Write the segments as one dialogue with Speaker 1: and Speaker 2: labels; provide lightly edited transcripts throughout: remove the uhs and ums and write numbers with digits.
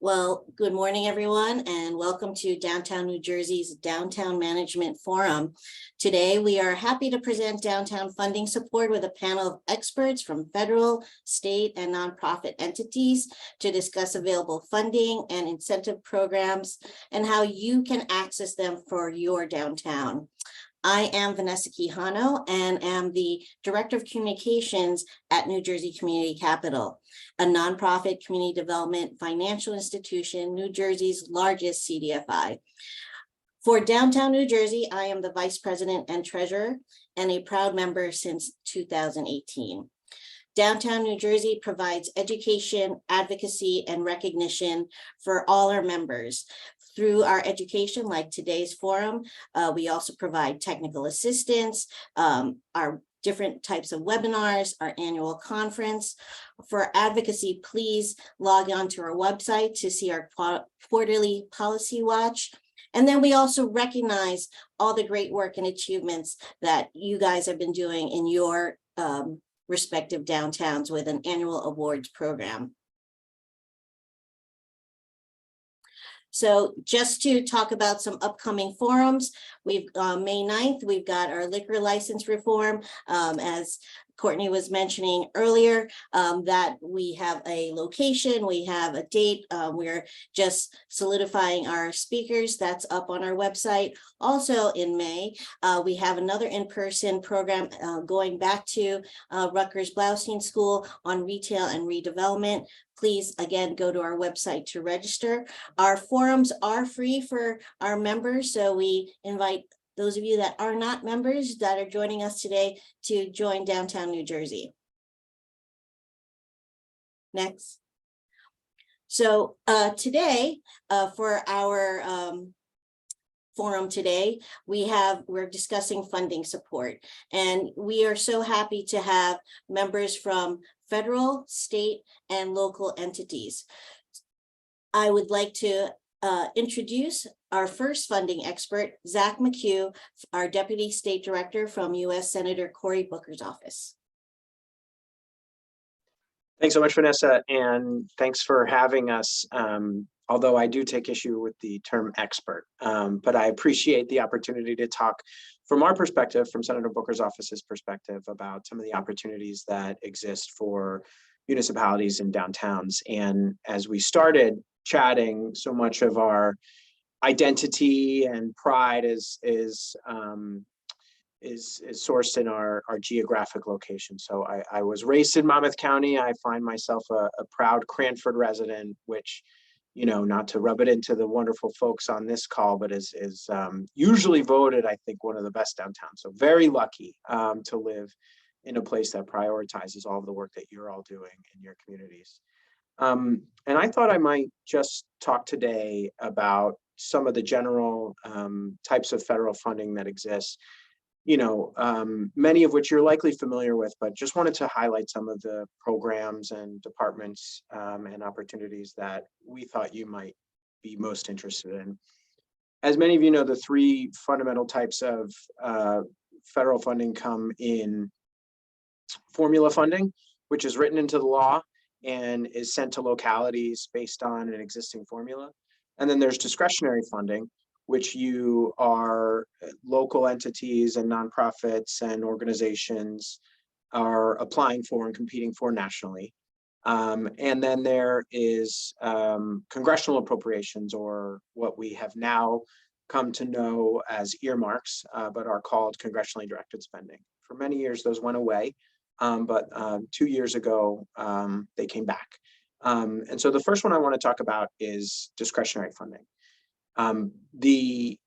Speaker 1: Well, good morning, everyone, and welcome to Downtown New Jersey's Downtown Management Forum. Today, we are happy to present downtown funding support with a panel of experts from federal, state, and nonprofit entities to discuss available funding and incentive programs and how you can access them for your downtown. I am Vanessa Quijano and am the Director of Communications at New Jersey Community Capital, a nonprofit community development financial institution, New Jersey's largest CDFI. For Downtown New Jersey, I am the Vice President and Treasurer and a proud member since 2018. Downtown New Jersey provides education, advocacy, and recognition for all our members. Through our education, like today's forum, we also provide technical assistance, our different types of webinars, our annual conference. For advocacy, please log on to our website to see our quarterly policy watch. And then we also recognize all the great work and achievements that you guys have been doing in your respective downtowns with an annual awards program. So just to talk about some upcoming forums, we've May 9th, we've got our liquor license reform, as Courtney was mentioning earlier, that we have a location, we have a date, we're just solidifying our speakers. That's up on our website. Also in May, we have another in-person program going back to Rutgers Blaustein School on retail and redevelopment. Please, again, go to our website to register. Our forums are free for our members, so we invite those of you that are not members that are joining us today to join Downtown New Jersey. Next. So today, for our forum today, we're discussing funding support, and we are so happy to have members from federal, state, and local entities. I would like to introduce our first funding expert, Zach McHugh, our Deputy State Director from U.S. Senator Cory Booker's office.
Speaker 2: Thanks so much, Vanessa, and thanks for having us. Although I do take issue with the term expert, but I appreciate the opportunity to talk from our perspective, from Senator Booker's office's perspective, about some of the opportunities that exist for municipalities and downtowns. And as we started chatting, so much of our identity and pride is sourced in our geographic location. So I was raised in Monmouth County. I find myself a proud Cranford resident, which, you know, not to rub it into the wonderful folks on this call, but is usually voted, I think, one of the best downtowns. So very lucky to live in a place that prioritizes all of the work that you're all doing in your communities. And I thought I might just talk today about some of the general types of federal funding that exists, you know, many of which you're likely familiar with, but just wanted to highlight some of the programs and departments and opportunities that we thought you might be most interested in. As many of you know, the three fundamental types of federal funding come in formula funding, which is written into the law and is sent to localities based on an existing formula. And then there's discretionary funding, which you are local entities and nonprofits and organizations are applying for and competing for nationally. And then there is congressional appropriations, or what we have now come to know as earmarks, but are called congressionally directed spending. For many years, those went away, but 2 years ago, they came back. And so the first one I want to talk about is discretionary funding. The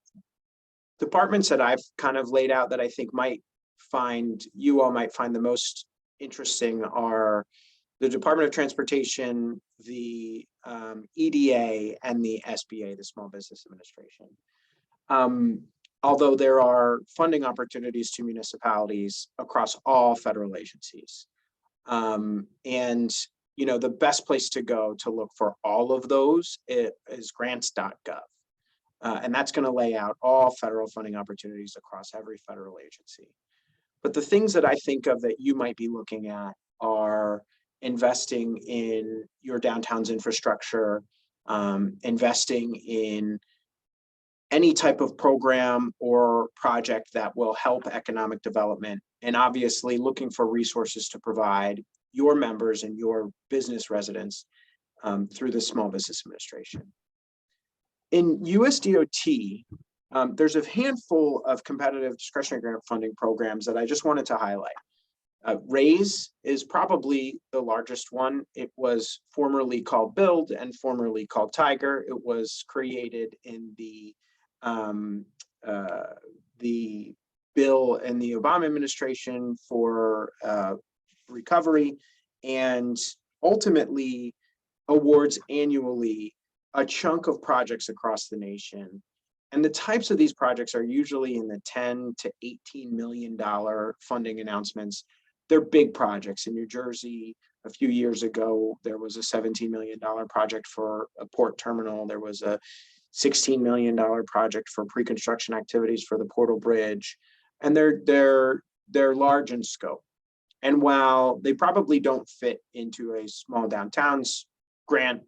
Speaker 2: departments that I've kind of laid out that I think you all might find the most interesting are the Department of Transportation, the EDA, and the SBA, the Small Business Administration. Although there are funding opportunities to municipalities across all federal agencies. And you know, the best place to go to look for all of those is grants.gov. And that's going to lay out all federal funding opportunities across every federal agency. But the things that I think of that you might be looking at are investing in your downtown's infrastructure, investing in any type of program or project that will help economic development, and obviously looking for resources to provide your members and your business residents through the Small Business Administration. In USDOT, there's a handful of competitive discretionary grant funding programs that I just wanted to highlight. RAISE is probably the largest one. It was formerly called BUILD and formerly called Tiger. It was created in the bill in the Obama administration for recovery, and ultimately awards annually a chunk of projects across the nation. And the types of these projects are usually in the $10 to $18 million funding announcements. They're big projects. In New Jersey, a few years ago, there was a $17 million project for a port terminal. There was a $16 million project for pre-construction activities for the Portal Bridge. And they're large in scope. And while they probably don't fit into a small downtowns grant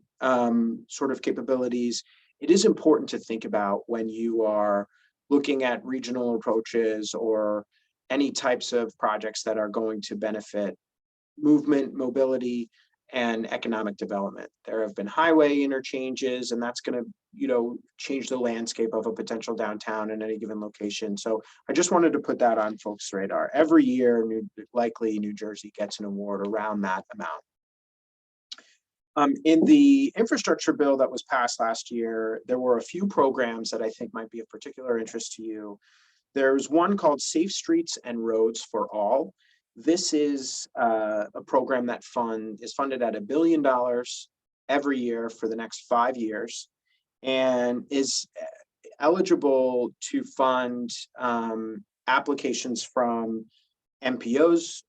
Speaker 2: sort of capabilities, it is important to think about when you are looking at regional approaches or any types of projects that are going to benefit movement, mobility, and economic development. There have been highway interchanges, and that's going to, change the landscape of a potential downtown in any given location. So I just wanted to put that on folks' radar. Every year, likely New Jersey gets an award around that amount. In the infrastructure bill that was passed last year, there were a few programs that I think might be of particular interest to you. There's one called Safe Streets and Roads for All. This is a program that is funded at $1 billion every year for the next 5 years, and is eligible to fund applications from MPOs,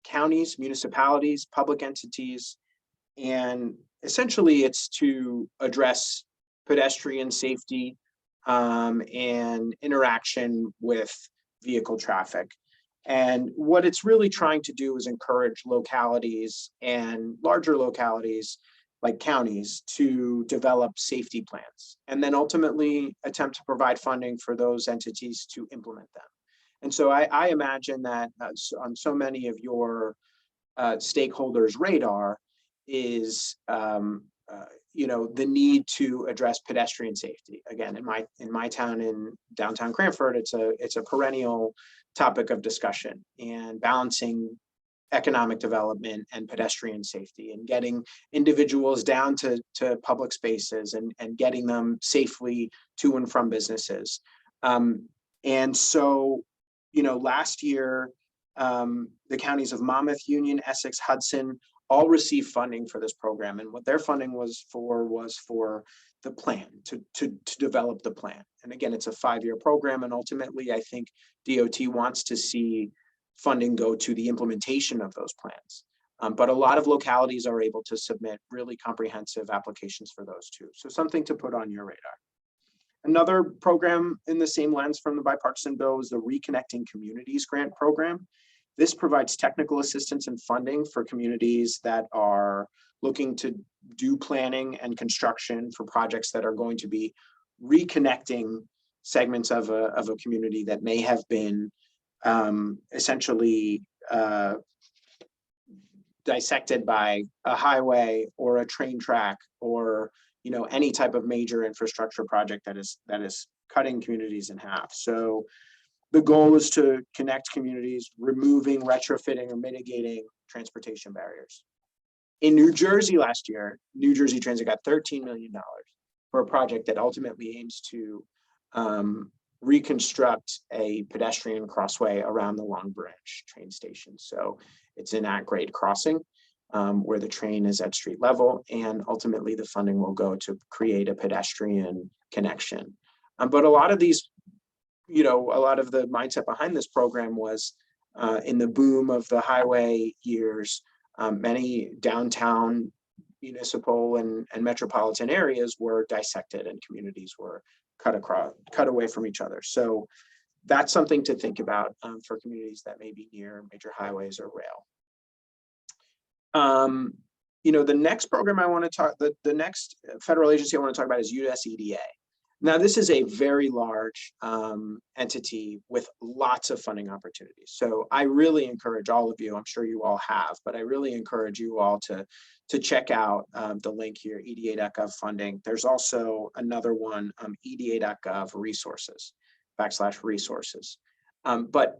Speaker 2: counties, municipalities, public entities. And essentially it's to address pedestrian safety and interaction with vehicle traffic. And what it's really trying to do is encourage localities and larger localities like counties to develop safety plans, and then ultimately attempt to provide funding for those entities to implement them. And so I imagine that on so many of your stakeholders' radar is the need to address pedestrian safety. Again, in my town in downtown Cranford, it's a perennial topic of discussion, and balancing economic development and pedestrian safety, and getting individuals down to public spaces and getting them safely to and from businesses. And so, last year, the counties of Monmouth, Union, Essex, Hudson all received funding for this program. And what their funding was for the plan, to develop the plan. And again, it's a 5-year program. And ultimately, I think DOT wants to see funding go to the implementation of those plans. But a lot of localities are able to submit really comprehensive applications for those too. So something to put on your radar. Another program in the same lens from the bipartisan bill is the Reconnecting Communities Grant Program. This provides technical assistance and funding for communities that are looking to do planning and construction for projects that are going to be reconnecting segments of a community that may have been essentially dissected by a highway or a train track, or any type of major infrastructure project that is cutting communities in half. So the goal is to connect communities, removing, retrofitting, or mitigating transportation barriers. In New Jersey last year, New Jersey Transit got $13 million for a project that ultimately aims to reconstruct a pedestrian crossway around the Long Branch train station. So it's an at-grade crossing where the train is at street level, and ultimately the funding will go to create a pedestrian connection. But a lot of these, a lot of the mindset behind this program was in the boom of the highway years, many downtown municipal and metropolitan areas were dissected and communities were cut away from each other. So that's something to think about for communities that may be near major highways or rail. The next program I want to talk, the next federal agency I want to talk about is USEDA. Now, this is a very large entity with lots of funding opportunities. So I really encourage all of you, I'm sure you all have, but I really encourage you all to check out the link here, eda.gov funding. There's also another one, eda.gov resources, but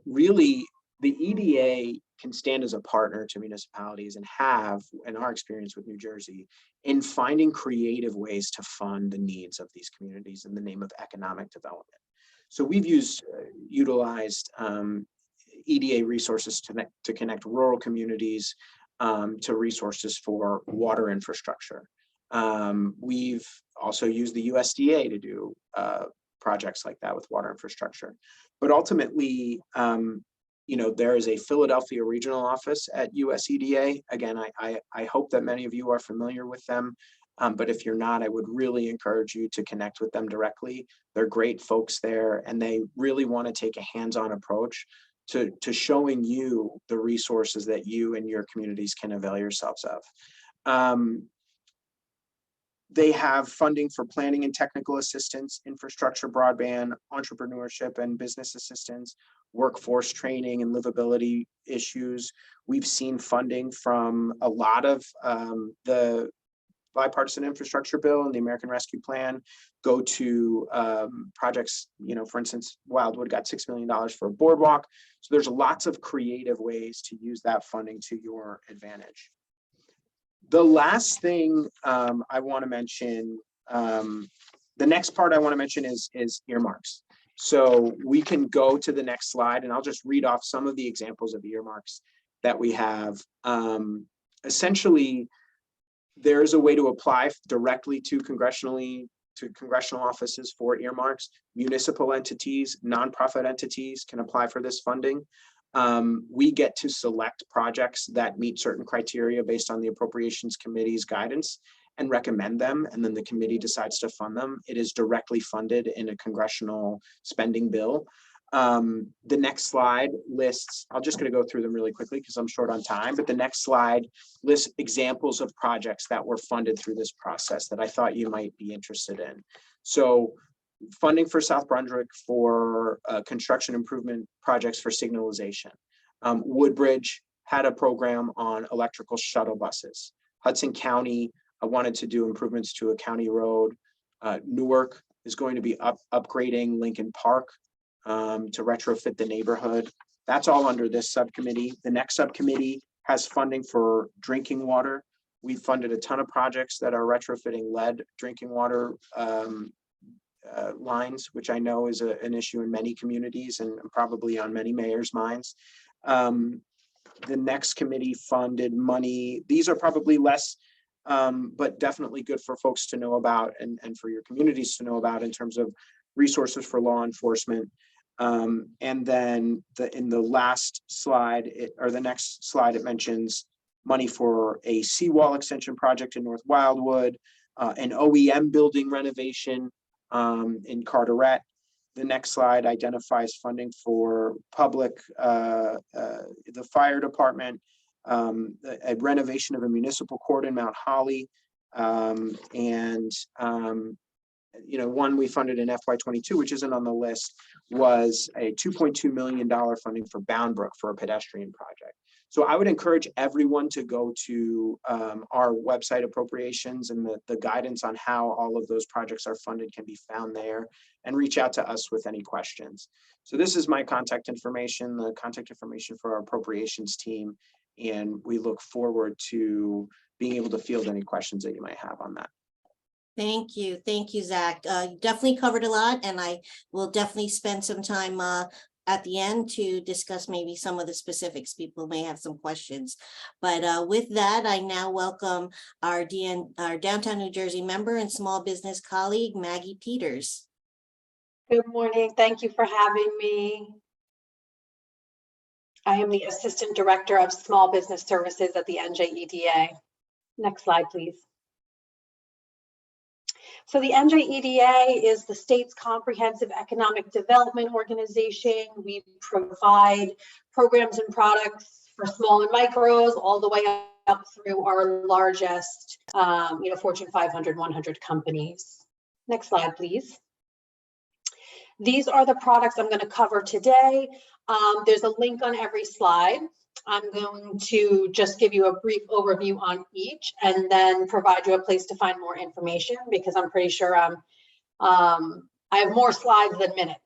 Speaker 2: really, the EDA can stand as a partner to municipalities and have, in our experience with New Jersey, in finding creative ways to fund the needs of these communities in the name of economic development. So we've utilized EDA resources to connect rural communities to resources for water infrastructure. We've also used the USDA to do projects like that with water infrastructure. But ultimately, there is a Philadelphia regional office at USEDA. Again, I hope that many of you are familiar with them, but if you're not, I would really encourage you to connect with them directly. They're great folks there, and they really want to take a hands-on approach to showing you the resources that you and your communities can avail yourselves of. They have funding for planning and technical assistance, infrastructure, broadband, entrepreneurship and business assistance, workforce training and livability issues. We've seen funding from a lot of the bipartisan infrastructure bill and the American Rescue Plan go to projects, for instance, Wildwood got $6 million for a boardwalk. So there's lots of creative ways to use that funding to your advantage. The last thing I want to mention, the next part I want to mention is earmarks. So we can go to the next slide, and I'll just read off some of the examples of earmarks that we have. Essentially, there's a way to apply directly to congressional offices for earmarks. Municipal entities, nonprofit entities can apply for this funding. We get to select projects that meet certain criteria based on the Appropriations Committee's guidance and recommend them, and then the committee decides to fund them. It is directly funded in a congressional spending bill. The next slide lists, I'm just going to go through them really quickly because I'm short on time, but the next slide lists examples of projects that were funded through this process that I thought you might be interested in. So funding for South Brunswick for construction improvement projects for signalization. Woodbridge had a program on electrical shuttle buses. Hudson County wanted to do improvements to a county road. Newark is going to be upgrading Lincoln Park to retrofit the neighborhood. That's all under this subcommittee. The next subcommittee has funding for drinking water. We funded a ton of projects that are retrofitting lead drinking water lines, which I know is an issue in many communities and probably on many mayors' minds. The next committee funded money. These are probably less, but definitely good for folks to know about and for your communities to know about in terms of resources for law enforcement. And then in the last slide, or the next slide, it mentions money for a seawall extension project in North Wildwood, an OEM building renovation in Carteret. The next slide identifies funding for public, the fire department, a renovation of a municipal court in Mount Holly, one we funded in FY22, which isn't on the list, was a $2.2 million funding for Boundbrook for a pedestrian project. So I would encourage everyone to go to our website appropriations, and the guidance on how all of those projects are funded can be found there, and reach out to us with any questions. So this is my contact information, the contact information for our appropriations team, and we look forward to being able to field any questions that you might have on that.
Speaker 1: Thank you, Zach. You definitely covered a lot, and I will definitely spend some time at the end to discuss maybe some of the specifics. People may have some questions, but with that, I now welcome our Downtown New Jersey member and small business colleague, Maggie Peters.
Speaker 3: Good morning. Thank you for having me. I am the Assistant Director of Small Business Services at the NJEDA. Next slide, please. So the NJEDA is the state's comprehensive economic development organization. We provide programs and products for small and micros all the way up through our largest, Fortune 500, 100 companies. Next slide, please. These are the products I'm going to cover today. There's a link on every slide. I'm going to just give you a brief overview on each and then provide you a place to find more information, because I'm pretty sure I have more slides than minutes.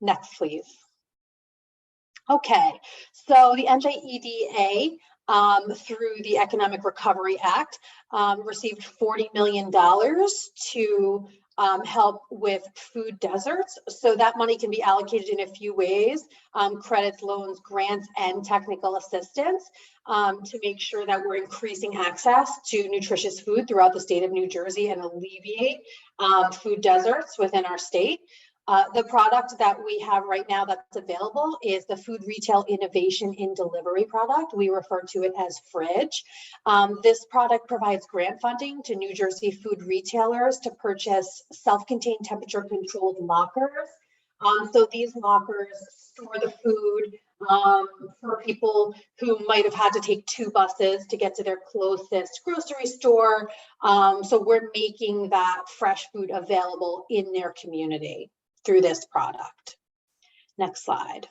Speaker 3: Next, please. Okay, so the NJEDA, through the Economic Recovery Act, received $40 million to help with food deserts. So that money can be allocated in a few ways: credits, loans, grants, and technical assistance, to make sure that we're increasing access to nutritious food throughout the state of New Jersey and alleviate food deserts within our state. The product that we have right now that's available is the Food Retail Innovation in Delivery product. We refer to it as Fridge. This product provides grant funding to New Jersey food retailers to purchase self-contained temperature-controlled lockers. So these lockers store the food for people who might have had to take 2 buses to get to their closest grocery store. So we're making that fresh food available in their community through this product. Next slide.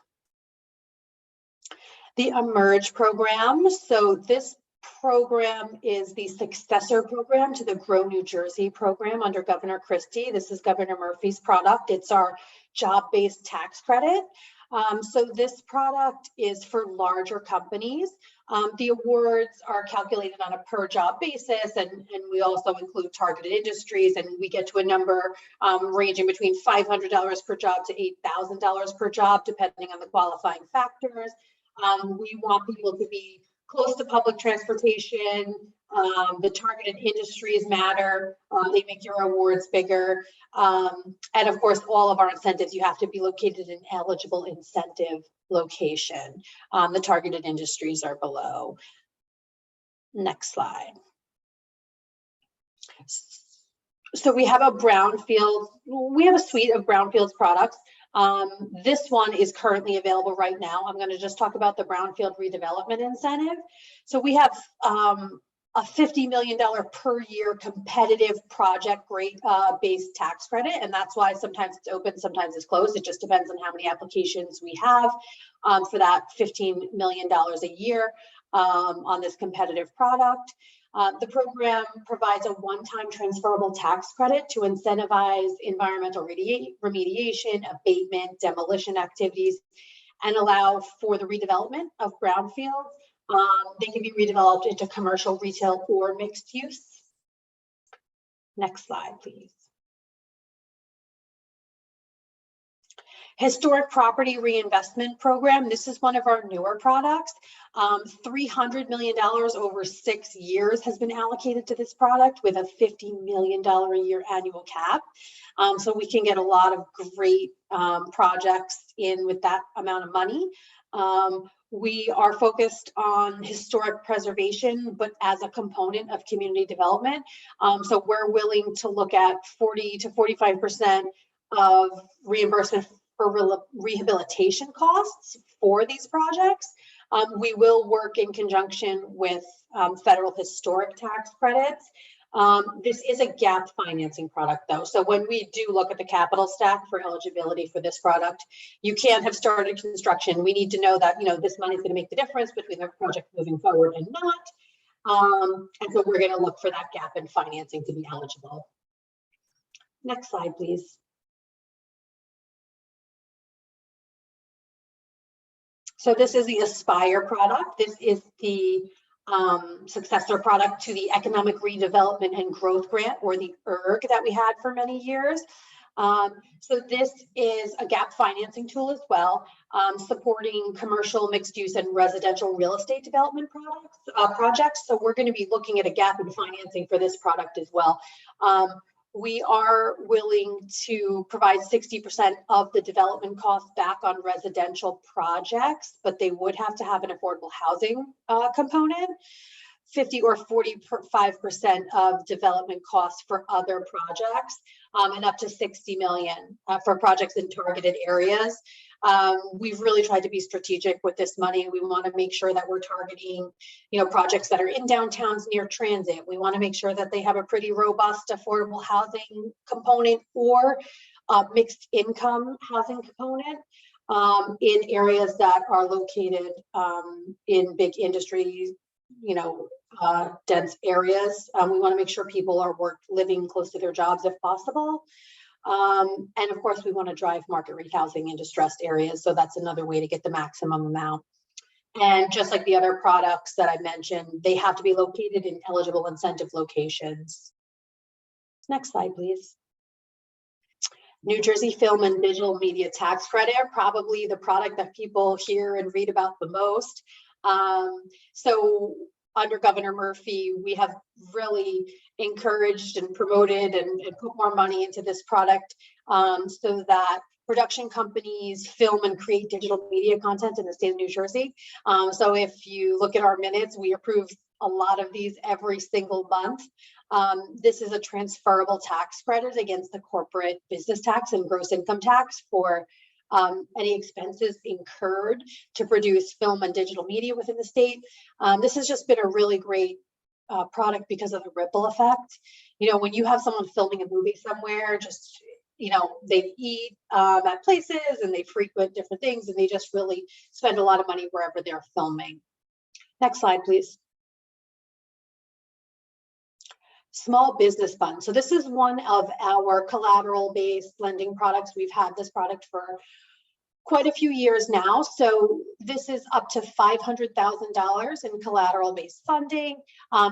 Speaker 3: The Emerge program. So this program is the successor program to the Grow New Jersey program under Governor Christie. This is Governor Murphy's product. It's our job-based tax credit. So this product is for larger companies. The awards are calculated on a per job basis, and we also include targeted industries, and we get to a number ranging between $500 per job to $8,000 per job, depending on the qualifying factors. We want people to be close to public transportation. The targeted industries matter. They make your awards bigger. And of course, all of our incentives, you have to be located in an eligible incentive location. The targeted industries are below. Next slide. So we have a suite of Brownfields products. This one is currently available right now. I'm going to just talk about the Brownfield Redevelopment Incentive. So we have a $50 million per year competitive project rate based tax credit. And that's why sometimes it's open, sometimes it's closed. It just depends on how many applications we have for that $15 million a year on this competitive product. The program provides a one-time transferable tax credit to incentivize environmental remediation, abatement, demolition activities, and allow for the redevelopment of brownfields. They can be redeveloped into commercial, retail, or mixed use. Next slide, please. Historic Property Reinvestment Program. This is one of our newer products. $300 million over 6 years has been allocated to this product with a $50 million a year annual cap. So we can get a lot of great projects in with that amount of money. We are focused on historic preservation, but as a component of community development. So we're willing to look at 40 to 45% of reimbursement for rehabilitation costs for these projects. We will work in conjunction with federal historic tax credits. This is a gap financing product though. So when we do look at the capital stack for eligibility for this product, you can't have started construction. We need to know that, this money is going to make the difference between the project moving forward and not. And so we're going to look for that gap in financing to be eligible. Next slide, please. So this is the Aspire product. This is the successor product to the Economic Redevelopment and Growth Grant, or the ERG, that we had for many years. So this is a gap financing tool as well, supporting commercial, mixed use, and residential real estate development projects. So we're going to be looking at a gap in financing for this product as well. We are willing to provide 60% of the development costs back on residential projects, but they would have to have an affordable housing component. 50 or 45% of development costs for other projects, and up to 60 million for projects in targeted areas. We've really tried to be strategic with this money. We want to make sure that we're targeting, projects that are in downtowns near transit. We want to make sure that they have a pretty robust affordable housing component or mixed income housing component in areas that are located in big industries, dense areas. We want to make sure people are living close to their jobs if possible. And of course, we want to drive market rate housing in distressed areas. So that's another way to get the maximum amount. And just like the other products that I mentioned, they have to be located in eligible incentive locations. Next slide, please. New Jersey Film and Digital Media Tax Credit, probably the product that people hear and read about the most. So under Governor Murphy, we have really encouraged and promoted and put more money into this product so that production companies film and create digital media content in the state of New Jersey. So if you look at our minutes, we approve a lot of these every single month. This is a transferable tax credit against the corporate business tax and gross income tax for any expenses incurred to produce film and digital media within the state. This has just been a really great product because of the ripple effect. When you have someone filming a movie somewhere, they eat at places and they frequent different things and they just really spend a lot of money wherever they're filming. Next slide, please. Small business fund. So this is one of our collateral-based lending products. We've had this product for quite a few years now. So this is up to $500,000 in collateral-based funding.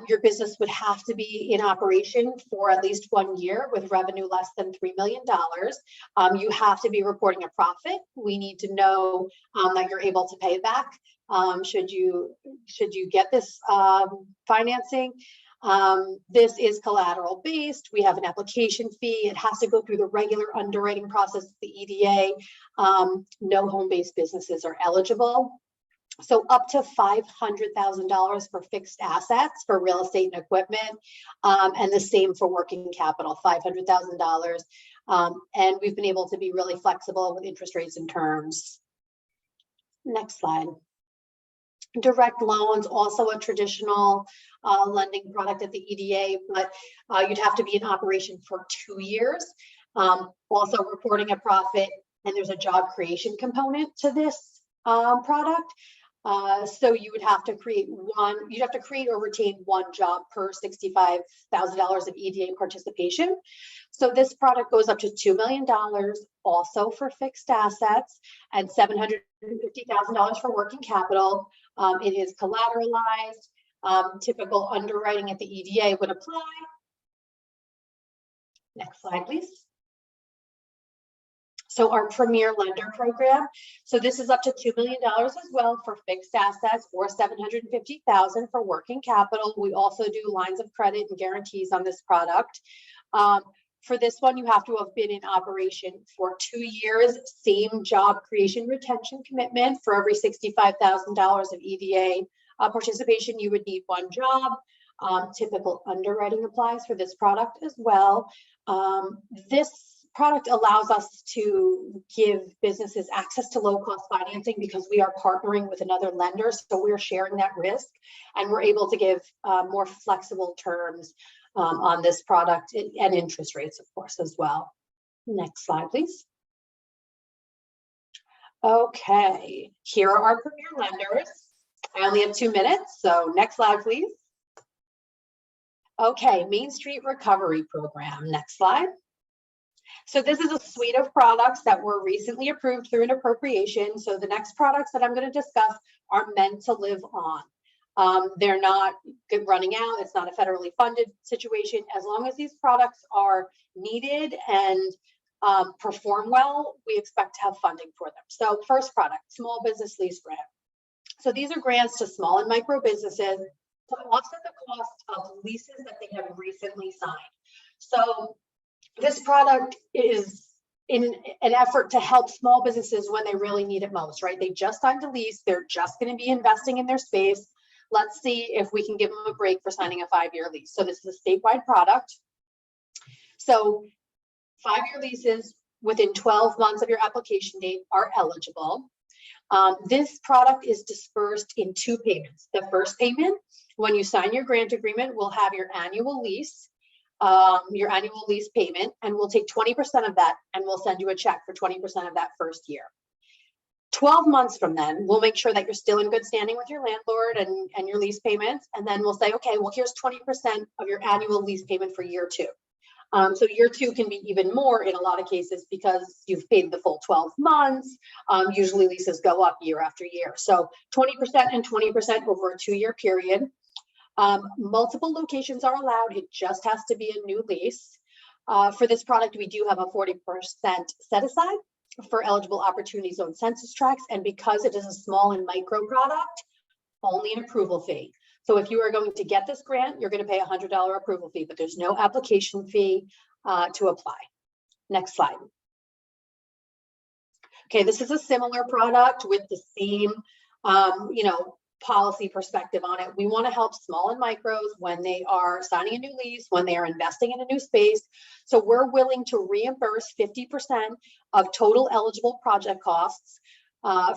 Speaker 3: Your business would have to be in operation for at least 1 year with revenue less than $3 million. You have to be reporting a profit. We need to know that you're able to pay back should you get this financing. This is collateral based. We have an application fee. It has to go through the regular underwriting process of the EDA. No home-based businesses are eligible. So up to $500,000 for fixed assets for real estate and equipment, and the same for working capital, $500,000. And we've been able to be really flexible with interest rates and terms. Next slide. Direct loans, also a traditional lending product at the EDA, but you'd have to be in operation for 2 years. Also reporting a profit, and there's a job creation component to this product. So you would have to create or retain 1 job per $65,000 of EDA participation. So this product goes up to $2 million, also for fixed assets, and $750,000 for working capital. It is collateralized. Typical underwriting at the EDA would apply. Next slide, please. So our Premier Lender Program. So this is up to $2 million as well for fixed assets, or $750,000 for working capital. We also do lines of credit and guarantees on this product. For this one, you have to have been in operation for 2 years, same job creation retention commitment. For every $65,000 of EDA participation, you would need 1 job. Typical underwriting applies for this product as well. This product allows us to give businesses access to low-cost financing because we are partnering with another lender, so we're sharing that risk, and we're able to give more flexible terms on this product, and interest rates, of course, as well. Next slide, please. Okay, here are our Premier lenders. I only have 2 minutes, so next slide, please. Okay, Main Street Recovery Program. Next slide. So this is a suite of products that were recently approved through an appropriation. So the next products that I'm going to discuss are meant to live on. They're not running out. It's not a federally funded situation. As long as these products are needed and perform well, we expect to have funding for them. So first product, small business lease grant. So these are grants to small and micro businesses to offset the cost of leases that they have recently signed. So this product is in an effort to help small businesses when they really need it most, right? They just signed a lease. They're just going to be investing in their space. Let's see if we can give them a break for signing a 5-year lease. So this is a statewide product. So 5-year leases, within 12 months of your application date are eligible. This product is dispersed in 2 payments. The first payment, when you sign your grant agreement, will have your annual lease payment, and we'll take 20% of that and we'll send you a check for 20% of that first year. 12 months from then, we'll make sure that you're still in good standing with your landlord and your lease payments. And then we'll say, okay, well, here's 20% of your annual lease payment for year 2. So year 2 can be even more in a lot of cases because you've paid the full 12 months. Usually leases go up year after year. So 20% and 20% over a 2-year period. Multiple locations are allowed. It just has to be a new lease. For this product, we do have a 40% set aside for eligible opportunity zone census tracts. And because it is a small and micro product, only an approval fee. So if you are going to get this grant, you're going to pay a $100 approval fee, but there's no application fee to apply. Next slide. Okay, this is a similar product with the same, policy perspective on it. We want to help small and micros when they are signing a new lease, when they are investing in a new space. So we're willing to reimburse 50% of total eligible project costs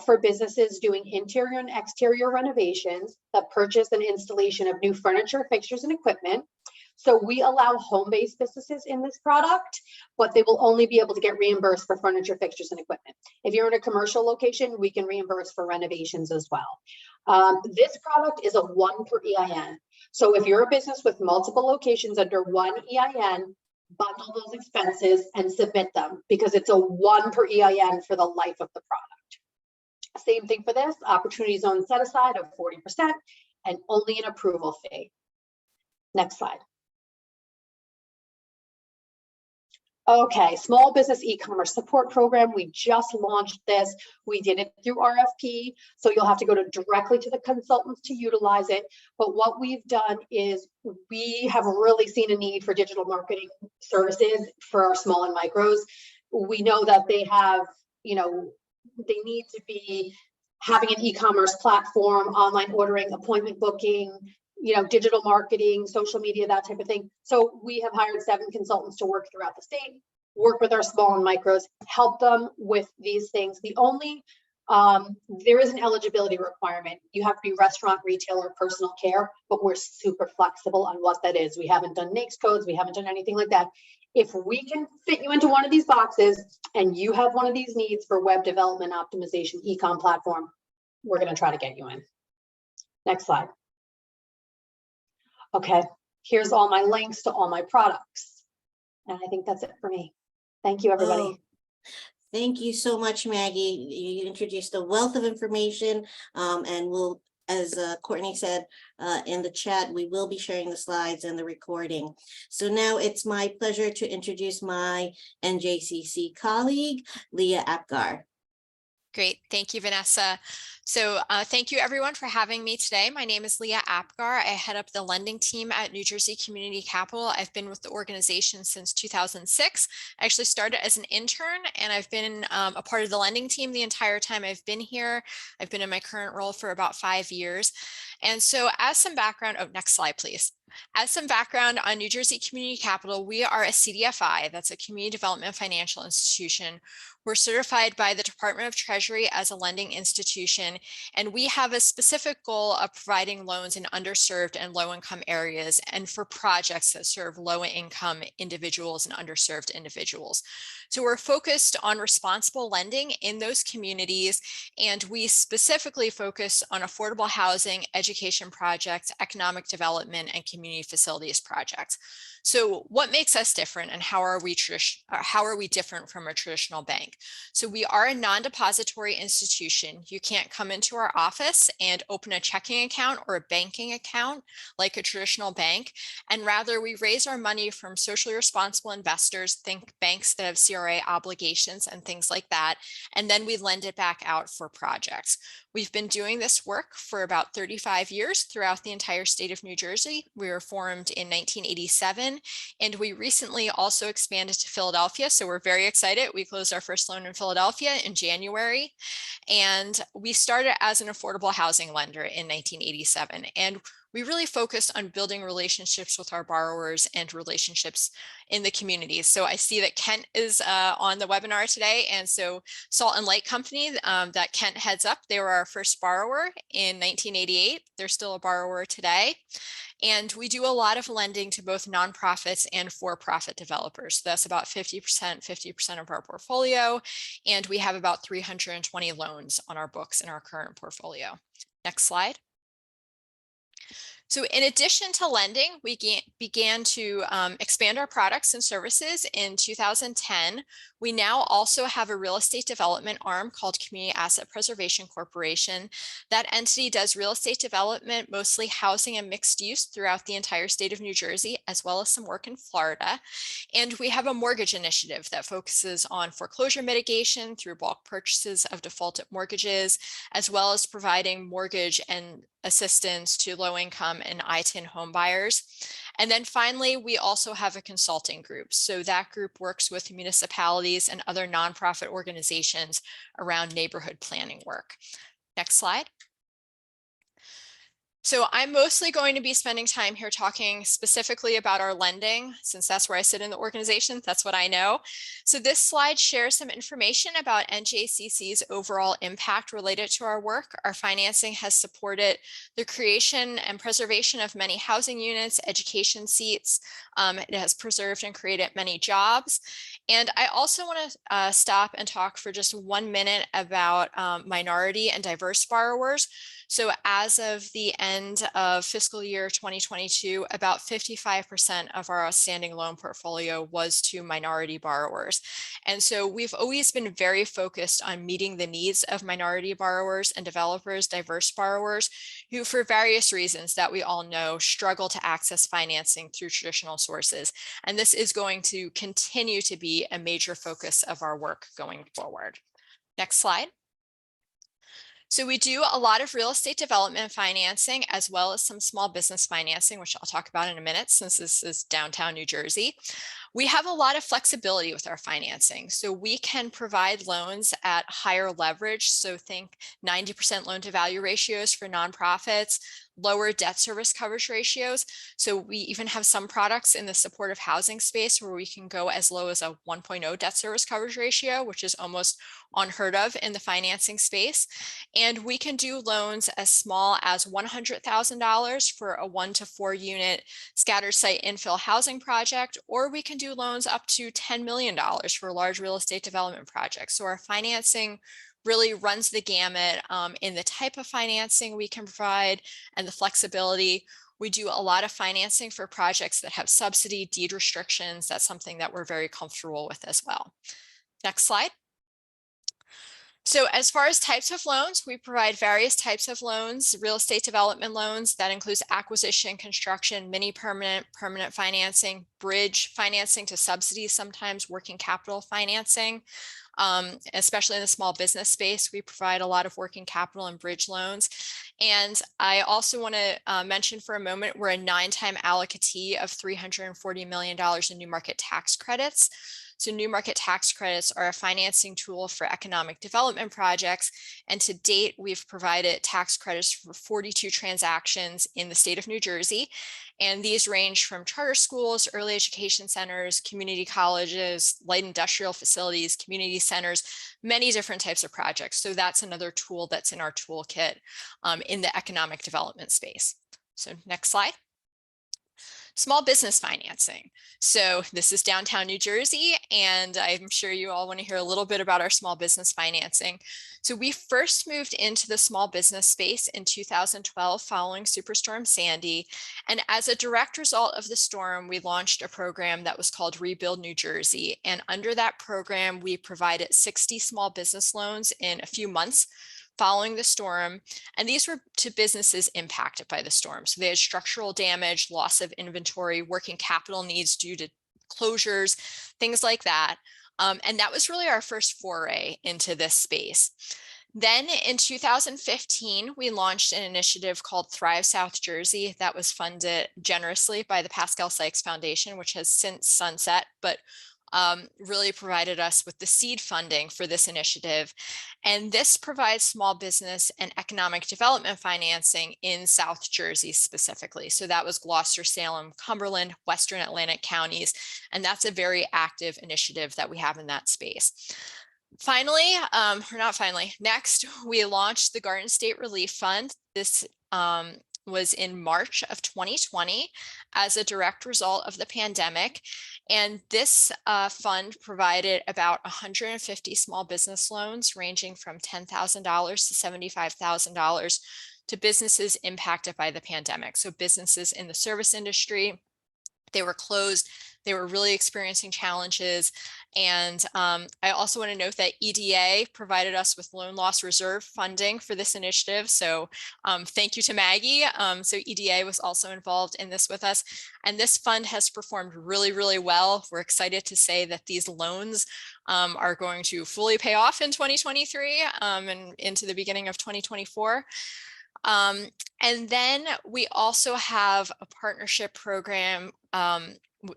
Speaker 3: for businesses doing interior and exterior renovations, the purchase and installation of new furniture, fixtures, and equipment. So we allow home-based businesses in this product, but they will only be able to get reimbursed for furniture, fixtures, and equipment. If you're in a commercial location, we can reimburse for renovations as well. This product is a 1 per EIN. So if you're a business with multiple locations under 1 EIN, bundle those expenses and submit them because it's a 1 per EIN for the life of the product. Same thing for this, opportunity zone set aside of 40% and only an approval fee. Next slide. Okay, small business e-commerce support program. We just launched this. We did it through RFP, so you'll have to go directly to the consultants to utilize it. But what we've done is we have really seen a need for digital marketing services for our small and micros. We know that they have, they need to be having an e-commerce platform, online ordering, appointment booking, digital marketing, social media, that type of thing. So we have hired 7 consultants to work throughout the state, work with our small and micros, help them with these things. The only, there is an eligibility requirement. You have to be restaurant, retail, or personal care, but we're super flexible on what that is. We haven't done NAICS codes. We haven't done anything like that. If we can fit you into one of these boxes and you have one of these needs for web development, optimization, e-com platform, we're going to try to get you in. Next slide. Okay, here's all my links to all my products. And I think that's it for me. Thank you, everybody.
Speaker 1: Oh, thank you so much, Maggie. You introduced a wealth of information, and we'll, as Courtney said in the chat, we will be sharing the slides and the recording. So now it's my pleasure to introduce my NJCC colleague, Leah Apgar.
Speaker 4: Great. Thank you, Vanessa. So thank you everyone for having me today. My name is Leah Apgar. I head up the lending team at New Jersey Community Capital. I've been with the organization since 2006. I actually started as an intern and I've been a part of the lending team the entire time I've been here. I've been in my current role for about 5 years. And so as some background, next slide, please. As some background on New Jersey Community Capital, we are a CDFI, that's a Community Development Financial Institution. We're certified by the Department of Treasury as a lending institution, and we have a specific goal of providing loans in underserved and low-income areas and for projects that serve low-income individuals and underserved individuals. So we're focused on responsible lending in those communities, and we specifically focus on affordable housing, education projects, economic development, and community facilities projects. So what makes us different and how are we different from a traditional bank? So we are a non-depository institution. You can't come into our office and open a checking account or a banking account like a traditional bank. And rather we raise our money from socially responsible investors, think banks that have CRA obligations and things like that. And then we lend it back out for projects. We've been doing this work for about 35 years throughout the entire state of New Jersey. We were formed in 1987, and we recently also expanded to Philadelphia. So we're very excited. We closed our first loan in Philadelphia in January, and we started as an affordable housing lender in 1987. And we really focused on building relationships with our borrowers and relationships in the communities. So I see that Kent is on the webinar today. And so Salt and Light Company that Kent heads up, they were our first borrower in 1988. They're still a borrower today. And we do a lot of lending to both nonprofits and for-profit developers. So that's about 50% of our portfolio. And we have about 320 loans on our books in our current portfolio. Next slide. So in addition to lending, we began to expand our products and services in 2010. We now also have a real estate development arm called Community Asset Preservation Corporation. That entity does real estate development, mostly housing and mixed use throughout the entire state of New Jersey, as well as some work in Florida. And we have a mortgage initiative that focuses on foreclosure mitigation through bulk purchases of defaulted mortgages, as well as providing mortgage and assistance to low-income and ITIN home buyers. And then finally, we also have a consulting group. So that group works with municipalities and other nonprofit organizations around neighborhood planning work. Next slide. So I'm mostly going to be spending time here talking specifically about our lending, since that's where I sit in the organization. That's what I know. So this slide shares some information about NJCC's overall impact related to our work. Our financing has supported the creation and preservation of many housing units, education seats. It has preserved and created many jobs. And I also want to stop and talk for just 1 minute about minority and diverse borrowers. So as of the end of fiscal year 2022, about 55% of our outstanding loan portfolio was to minority borrowers. And so we've always been very focused on meeting the needs of minority borrowers and developers, diverse borrowers, who for various reasons that we all know struggle to access financing through traditional sources. And this is going to continue to be a major focus of our work going forward. Next slide. So we do a lot of real estate development financing, as well as some small business financing, which I'll talk about in a minute, since this is downtown New Jersey. We have a lot of flexibility with our financing. So we can provide loans at higher leverage. So think 90% loan to value ratios for nonprofits, lower debt service coverage ratios. So we even have some products in the supportive housing space where we can go as low as a 1.0 debt service coverage ratio, which is almost unheard of in the financing space. And we can do loans as small as $100,000 for a 1 to 4 unit scattered site infill housing project, or we can do loans up to $10 million for large real estate development projects. So our financing really runs the gamut in the type of financing we can provide and the flexibility. We do a lot of financing for projects that have subsidy deed restrictions. That's something that we're very comfortable with as well. Next slide. So as far as types of loans, we provide various types of loans, real estate development loans. That includes acquisition, construction, mini permanent, permanent financing, bridge financing to subsidies, sometimes working capital financing. Especially in the small business space, we provide a lot of working capital and bridge loans. And I also want to mention for a moment, we're a 9-time allocatee of $340 million in new market tax credits. So new market tax credits are a financing tool for economic development projects. And to date, we've provided tax credits for 42 transactions in the state of New Jersey. And these range from charter schools, early education centers, community colleges, light industrial facilities, community centers, many different types of projects. So that's another tool that's in our toolkit in the economic development space. So next slide. Small business financing. So this is downtown New Jersey, and I'm sure you all want to hear a little bit about our small business financing. So we first moved into the small business space in 2012 following Superstorm Sandy. And as a direct result of the storm, we launched a program that was called Rebuild New Jersey. And under that program, we provided 60 small business loans in a few months following the storm, and these were to businesses impacted by the storm. So they had structural damage, loss of inventory, working capital needs due to closures, things like that. And that was really our first foray into this space. Then in 2015, we launched an initiative called Thrive South Jersey that was funded generously by the Pascal Sykes Foundation, which has since sunset, but really provided us with the seed funding for this initiative. And this provides small business and economic development financing in South Jersey specifically. So that was Gloucester, Salem, Cumberland, Western Atlantic counties. And that's a very active initiative that we have in that space. Finally, or not finally, next, we launched the Garden State Relief Fund. This was in March of 2020 as a direct result of the pandemic. And this fund provided about 150 small business loans ranging from $10,000 to $75,000 to businesses impacted by the pandemic. So businesses in the service industry, they were closed. They were really experiencing challenges. And I also want to note that EDA provided us with loan loss reserve funding for this initiative. So thank you to Maggie. So EDA was also involved in this with us. And this fund has performed really, really well. We're excited to say that these loans are going to fully pay off in 2023 and into the beginning of 2024. And then we also have a partnership program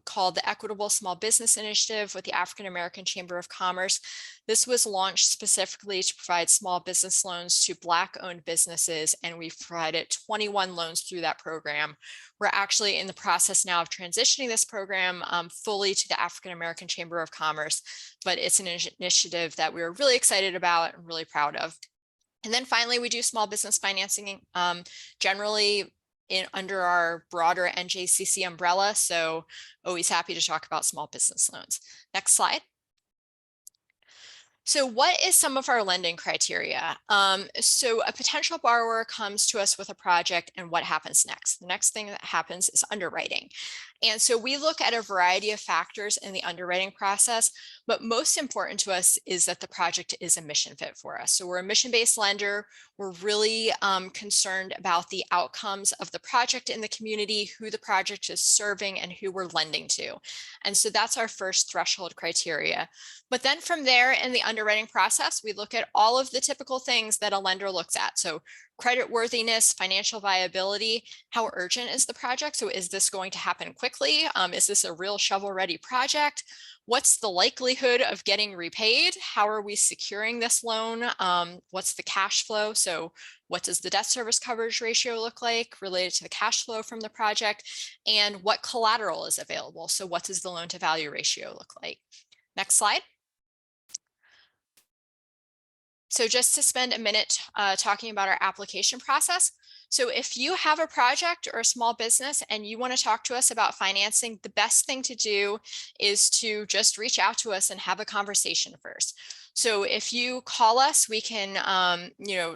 Speaker 4: called the Equitable Small Business Initiative with the African American Chamber of Commerce. This was launched specifically to provide small business loans to Black-owned businesses, and we've provided 21 loans through that program. We're actually in the process now of transitioning this program fully to the African American Chamber of Commerce, but it's an initiative that we're really excited about and really proud of. And then finally, we do small business financing generally under our broader NJCC umbrella. So always happy to talk about small business loans. Next slide. So what is some of our lending criteria? So a potential borrower comes to us with a project, and what happens next? The next thing that happens is underwriting. And so we look at a variety of factors in the underwriting process, but most important to us is that the project is a mission fit for us. So we're a mission-based lender. We're really concerned about the outcomes of the project in the community, who the project is serving, and who we're lending to. And so that's our first threshold criteria. But then from there in the underwriting process, we look at all of the typical things that a lender looks at. So credit worthiness, financial viability, how urgent is the project? So is this going to happen quickly? Is this a real shovel-ready project? What's the likelihood of getting repaid? How are we securing this loan? What's the cash flow? So what does the debt service coverage ratio look like related to the cash flow from the project? And what collateral is available? So what does the loan to value ratio look like? Next slide. So just to spend a minute talking about our application process. So if you have a project or a small business and you want to talk to us about financing, the best thing to do is to just reach out to us and have a conversation first. So if you call us, we can,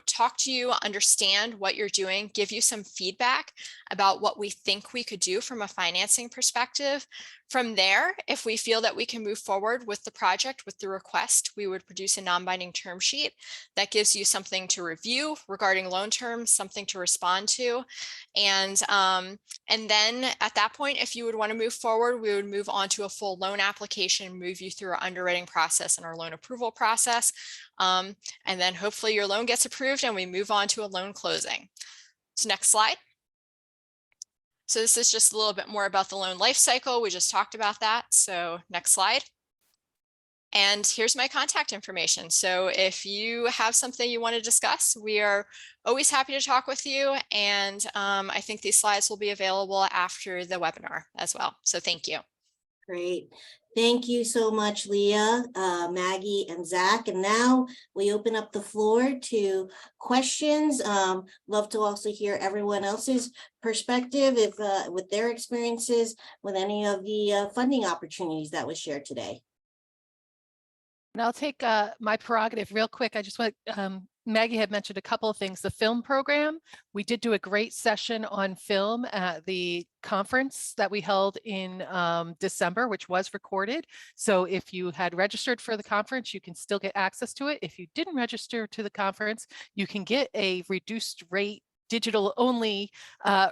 Speaker 4: talk to you, understand what you're doing, give you some feedback about what we think we could do from a financing perspective. From there, if we feel that we can move forward with the project, with the request, we would produce a non-binding term sheet that gives you something to review regarding loan terms, something to respond to. And then at that point, if you would want to move forward, we would move on to a full loan application, move you through our underwriting process and our loan approval process. And then hopefully your loan gets approved and we move on to a loan closing. So next slide. So this is just a little bit more about the loan life cycle. We just talked about that. So next slide. And here's my contact information. So if you have something you want to discuss, we are always happy to talk with you. And I think these slides will be available after the webinar as well. So thank you.
Speaker 1: Great. Thank you so much, Leah, Maggie, and Zach. And now we open up the floor to questions. Love to also hear everyone else's perspective with their experiences with any of the funding opportunities that was shared today.
Speaker 5: And I'll take my prerogative real quick. I just want, Maggie had mentioned a couple of things. The film program, we did do a great session on film at the conference that we held in December, which was recorded. So if you had registered for the conference, you can still get access to it. If you didn't register to the conference, you can get a reduced rate digital only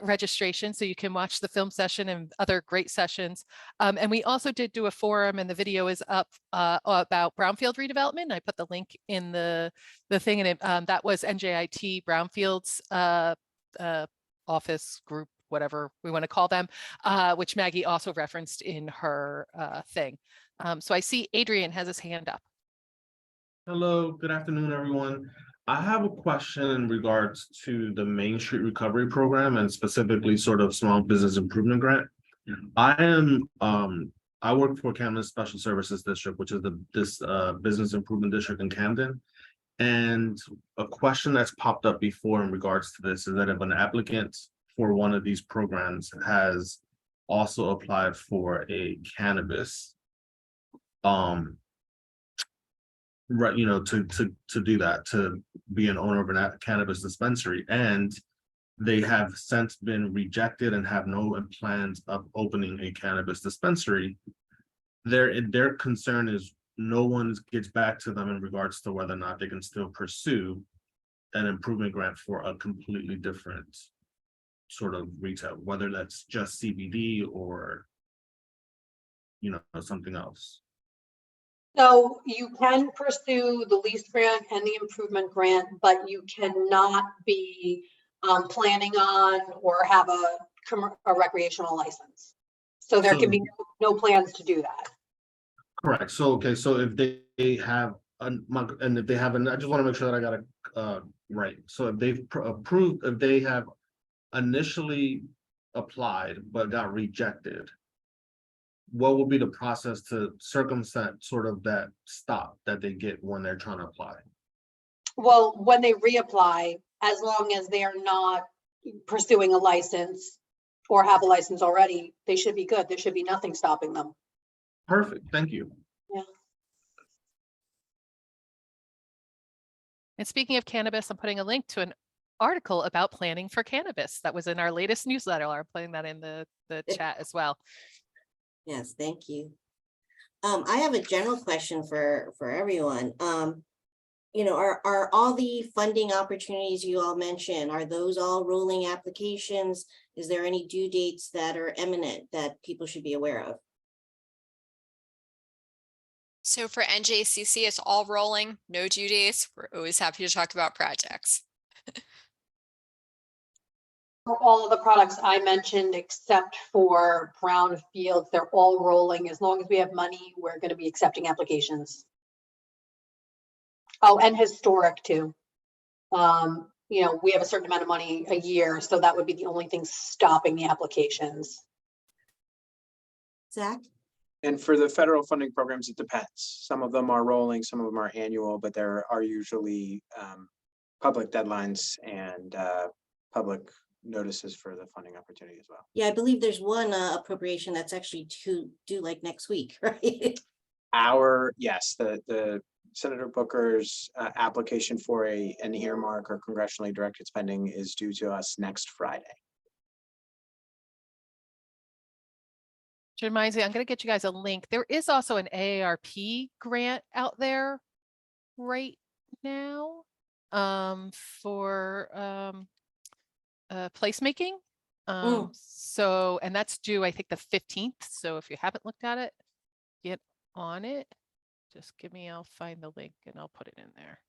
Speaker 5: registration, so you can watch the film session and other great sessions. And we also did do a forum, and the video is up about brownfield redevelopment. I put the link in the thing, and that was NJIT Brownfields office group whatever we want to call them, which Maggie also referenced in her thing. So I see Adrian has his hand up.
Speaker 6: Hello, good afternoon, everyone. I have a question in regards to the Main Street Recovery Program and specifically sort of Small Business Improvement Grant. I work for Camden Special Services District, which is this business improvement district in Camden. And a question that's popped up before in regards to this is that if an applicant for one of these programs has also applied for a cannabis, right, to do that, to be an owner of a cannabis dispensary, and they have since been rejected and have no plans of opening a cannabis dispensary, their concern is no one gets back to them in regards to whether or not they can still pursue an improvement grant for a completely different sort of retail, whether that's just CBD or something else.
Speaker 3: So you can pursue the lease grant and the improvement grant, but you cannot be planning on or have a recreational license. So there can be no plans to do that.
Speaker 6: Correct. So, okay, so if they have, and if they haven't, I just want to make sure that I got it right. So if they've approved, if they have initially applied but got rejected, what will be the process to circumvent sort of that stop that they get when they're trying to apply?
Speaker 3: Well, when they reapply, as long as they are not pursuing a license or have a license already, they should be good. There should be nothing stopping them.
Speaker 6: Perfect. Thank you.
Speaker 3: Yeah.
Speaker 5: And speaking of cannabis, I'm putting a link to an article about planning for cannabis that was in our latest newsletter. I'm putting that in the chat as well.
Speaker 1: Yes, thank you. I have a general question for everyone. Are all the funding opportunities you all mentioned, are those all rolling applications? Is there any due dates that are imminent that people should be aware of?
Speaker 4: So for NJCC, it's all rolling, no due dates. We're always happy to talk about projects.
Speaker 3: For all of the products I mentioned, except for Brownfields, they're all rolling. As long as we have money, we're going to be accepting applications. Oh, and historic too. We have a certain amount of money a year, so that would be the only thing stopping the applications.
Speaker 1: Zach?
Speaker 2: And for the federal funding programs, it depends. Some of them are rolling, some of them are annual, but there are usually public deadlines and public notices for the funding opportunity as well.
Speaker 1: Yeah, I believe there's one appropriation that's actually due like next week, right?
Speaker 2: Yes, the Senator Booker's application for an earmark or congressionally directed spending is due to us next Friday.
Speaker 5: Which reminds me, I'm going to get you guys a link. There is also an AARP grant out there right now for placemaking. So, and that's due, I think, the 15th. So if you haven't looked at it, get on it. Just give me, I'll find the link and I'll put it in there.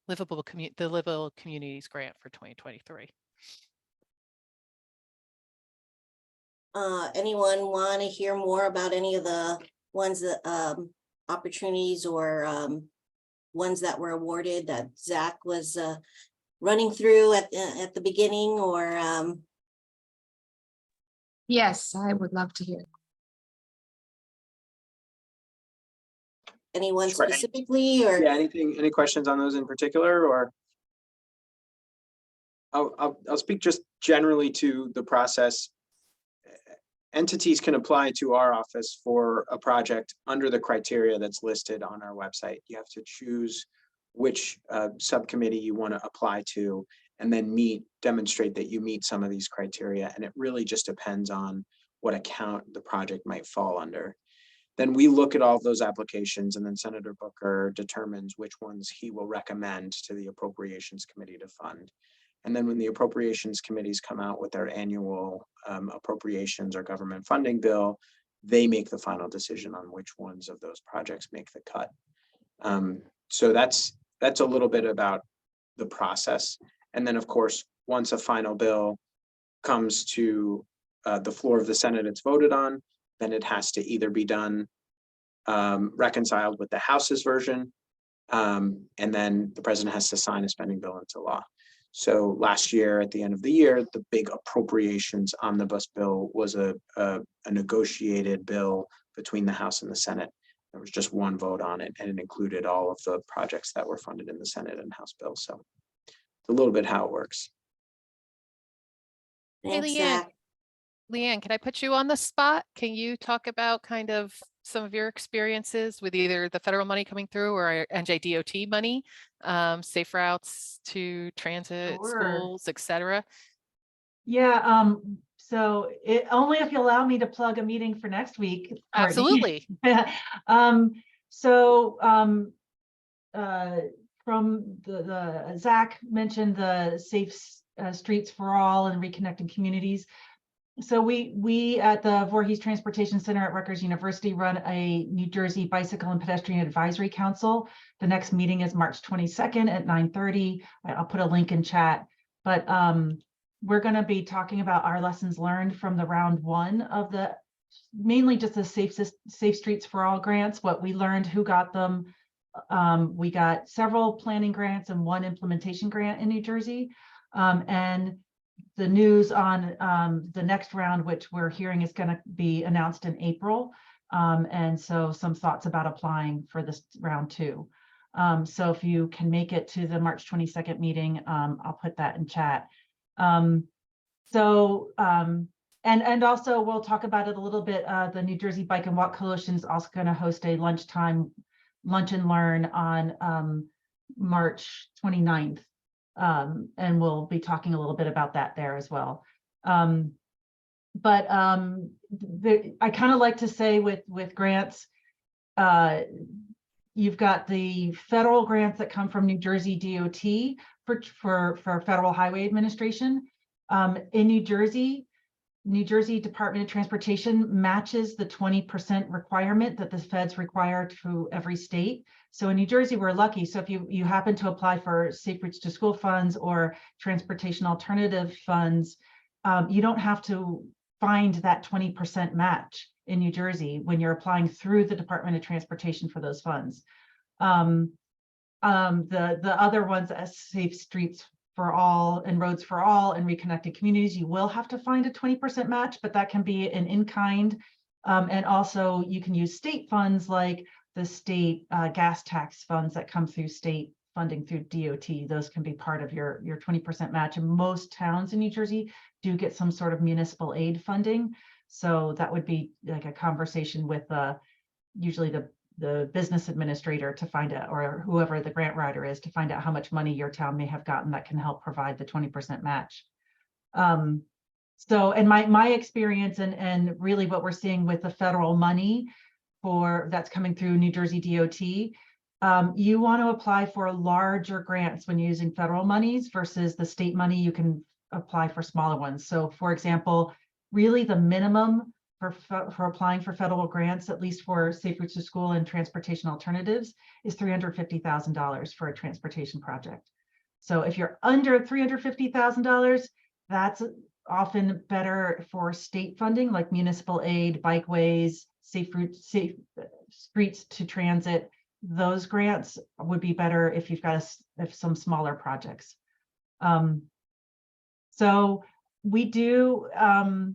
Speaker 5: The Livable Communities Grant for 2023.
Speaker 1: Anyone want to hear more about any of the ones that opportunities or ones that were awarded that Zach was running through at the beginning, or
Speaker 7: Yes, I would love to hear.
Speaker 1: anyone
Speaker 2: Sure.
Speaker 1: specifically, or
Speaker 2: Yeah, any questions on those in particular, or I'll speak just generally to the process. Entities can apply to our office for a project under the criteria that's listed on our website. You have to choose which subcommittee you want to apply to, and then demonstrate that you meet some of these criteria. And it really just depends on what account the project might fall under. Then we look at all of those applications, and then Senator Booker determines which ones he will recommend to the Appropriations Committee to fund. And then when the Appropriations Committees come out with their annual appropriations or government funding bill, they make the final decision on which ones of those projects make the cut. So that's a little bit about the process. And then, of course, once a final bill comes to the floor of the Senate, it's voted on, then it has to either be done reconciled with the House's version, and then the president has to sign a spending bill into law. So last year, at the end of the year, the big appropriations omnibus bill was a negotiated bill between the House and the Senate. There was just one vote on it, and it included all of the projects that were funded in the Senate and House bills. So it's a little bit how it works.
Speaker 1: Thanks,
Speaker 5: Leanne.
Speaker 1: Zach.
Speaker 5: Leanne, can I put you on the spot? Can you talk about kind of some of your experiences with either the federal money coming through or NJDOT money, safe routes to transit,
Speaker 8: Sure.
Speaker 5: schools, et cetera?
Speaker 8: Yeah, so only if you allow me to plug a meeting for next week, Courtney.
Speaker 5: Absolutely.
Speaker 8: From the Zach mentioned the Safe Streets for All and Reconnecting Communities. So we at the Voorhees Transportation Center at Rutgers University run a New Jersey Bicycle and Pedestrian Advisory Council. The next meeting is March 22nd at 9:30. I'll put a link in chat, but we're going to be talking about our lessons learned from the round one of the, mainly just the Safe Streets for All grants, what we learned, who got them. We got several planning grants and one implementation grant in New Jersey. And the news on the next round, which we're hearing is going to be announced in April. And so some thoughts about applying for this round two. So if you can make it to the March 22nd meeting, I'll put that in chat. And also we'll talk about it a little bit. The New Jersey Bike and Walk Coalition is also going to host a lunch and learn on March 29th. And we'll be talking a little bit about that there as well. I kind of like to say with grants, you've got the federal grants that come from New Jersey DOT for Federal Highway Administration. In New Jersey Department of Transportation matches the 20% requirement that the feds require to every state. So in New Jersey, we're lucky. So if you happen to apply for Safe Routes to School funds or transportation alternative funds, you don't have to find that 20% match in New Jersey when you're applying through the Department of Transportation for those funds. The other ones, as Safe Streets for All and Roads for All and Reconnected Communities, you will have to find a 20% match, but that can be an in-kind. And also you can use state funds like the state gas tax funds that come through state funding through DOT. Those can be part of your 20% match. And most towns in New Jersey do get some sort of municipal aid funding. So that would be like a conversation with usually the business administrator to find out, or whoever the grant writer is, to find out how much money your town may have gotten that can help provide the 20% match. So, and my experience and really what we're seeing with the federal money that's coming through New Jersey DOT, you want to apply for larger grants when using federal monies versus the state money. You can apply for smaller ones. So for example, really the minimum for applying for federal grants, at least for Safe Routes to School and transportation alternatives, is $350,000 for a transportation project. So if you're under $350,000, that's often better for state funding like municipal aid, bikeways, safe streets to transit. Those grants would be better if you've got some smaller projects. So we do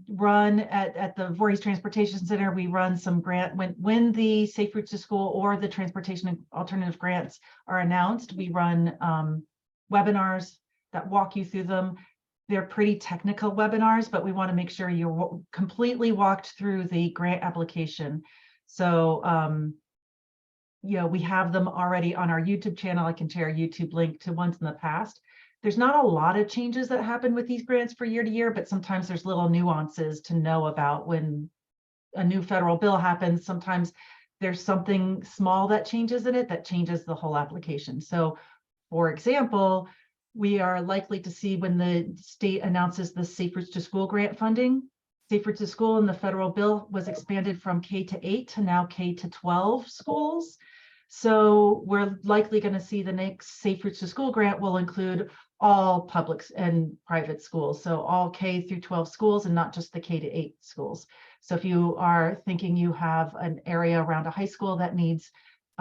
Speaker 8: run at the Voorhees Transportation Center. We run some grant when the Safe Routes to School or the transportation alternative grants are announced. We run webinars that walk you through them. They're pretty technical webinars, but we want to make sure you're completely walked through the grant application. So we have them already on our YouTube channel. I can share a YouTube link to ones in the past. There's not a lot of changes that happen with these grants for year to year, but sometimes there's little nuances to know about when a new federal bill happens. Sometimes there's something small that changes in it that changes the whole application. So for example, we are likely to see when the state announces the Safe Routes to School grant funding, Safe Routes to School in the federal bill was expanded from K-8 to now K-12 schools. So we're likely going to see the next Safe Routes to School grant will include all public and private schools. So all K through 12 schools and not just the K to 8 schools. So if you are thinking you have an area around a high school that needs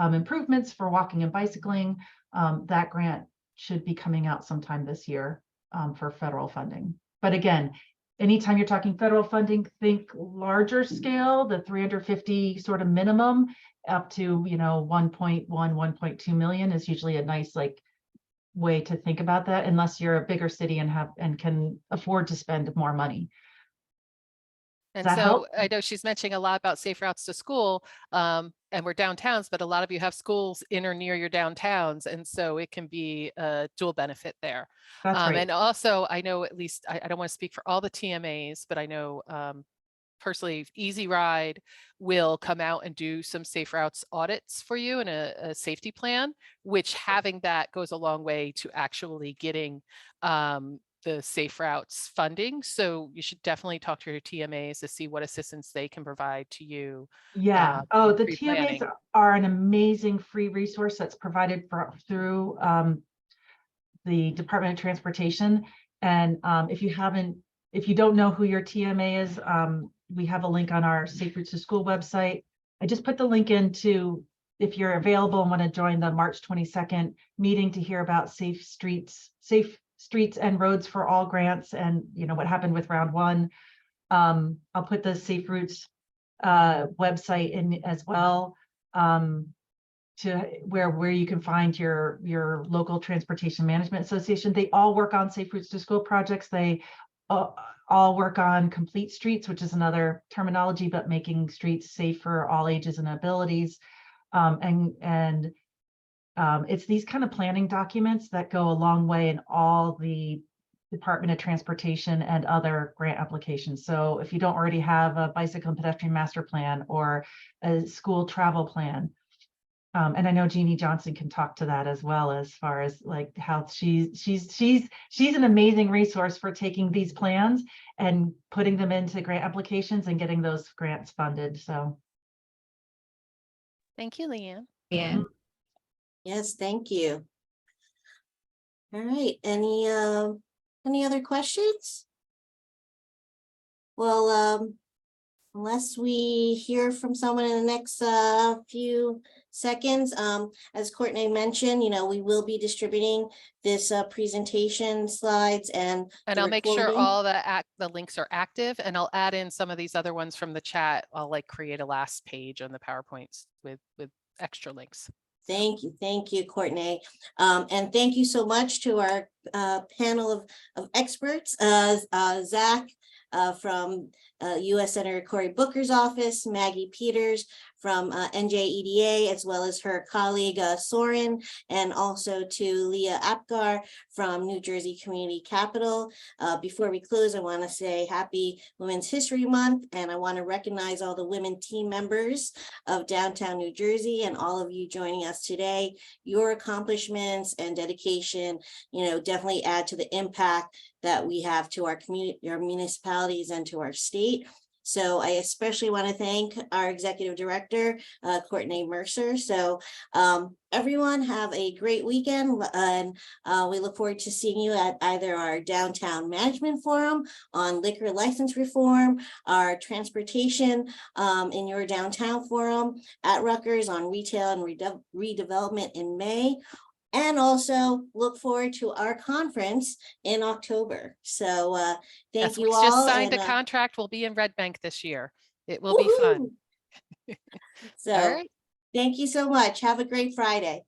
Speaker 8: improvements for walking and bicycling, that grant should be coming out sometime this year for federal funding. But again, anytime you're talking federal funding, think larger scale, the 350 sort of minimum up to, 1.1, 1.2 million is usually a nice way to think about that, unless you're a bigger city and can afford to spend more money.
Speaker 5: And
Speaker 8: that
Speaker 5: so
Speaker 8: help?
Speaker 5: I know she's mentioning a lot about safe routes to school, and we're downtowns, but a lot of you have schools in or near your downtowns. And so it can be a dual benefit there.
Speaker 8: That's right.
Speaker 5: And also I know, at least, I don't want to speak for all the TMAs, but I know personally, Easy Ride will come out and do some safe routes audits for you and a safety plan, which having that goes a long way to actually getting the safe routes funding. So you should definitely talk to your TMAs to see what assistance they can provide to you.
Speaker 8: Yeah.
Speaker 5: in
Speaker 8: The
Speaker 5: pre-planning.
Speaker 8: TMAs are an amazing free resource that's provided through the Department of Transportation. And if you don't know who your TMA is, we have a link on our Safe Routes to School website. I just put the link into, if you're available and want to join the March 22nd meeting to hear about safe streets and roads for all grants, and what happened with round one. I'll put the Safe Routes website in as well, to where you can find your local transportation management association. They all work on Safe Routes to School projects. They all work on complete streets, which is another terminology, but making streets safe for all ages and abilities. It's these kind of planning documents that go a long way in all the Department of Transportation and other grant applications. So if you don't already have a bicycle and pedestrian master plan or a school travel plan, and I know Jeannie Johnson can talk to that as well, as far as how she's an amazing resource for taking these plans and putting them into grant applications and getting those grants funded. So
Speaker 5: Thank you, Leanne.
Speaker 7: Yeah.
Speaker 1: Yes, thank you. All right, any other questions? Well, unless we hear from someone in the next few seconds, as Courtney mentioned, we will be distributing this presentation slides and
Speaker 5: I'll make sure
Speaker 1: recording.
Speaker 5: all the links are active, and I'll add in some of these other ones from the chat. I'll create a last page on the PowerPoints with extra links.
Speaker 1: Thank you, Courtney. And thank you so much to our panel of experts, Zach from U.S. Senator Cory Booker's office, Maggie Peters from NJEDA, as well as her colleague Soren, and also to Leah Apgar from New Jersey Community Capital. Before we close, I want to say happy Women's History Month, and I want to recognize all the women team members of downtown New Jersey and all of you joining us today. Your accomplishments and dedication, definitely add to the impact that we have to our community, our municipalities, and to our state. So I especially want to thank our executive director, Courtney Mercer. So everyone have a great weekend, and we look forward to seeing you at either our downtown management forum on liquor license reform, our transportation in your downtown forum at Rutgers on retail and redevelopment in May. And also look forward to our conference in October. So thank you all.
Speaker 5: We just signed a contract. We'll be in Red Bank this year. It will be fun.
Speaker 1: So
Speaker 5: all right.
Speaker 1: Thank you so much. Have a great Friday.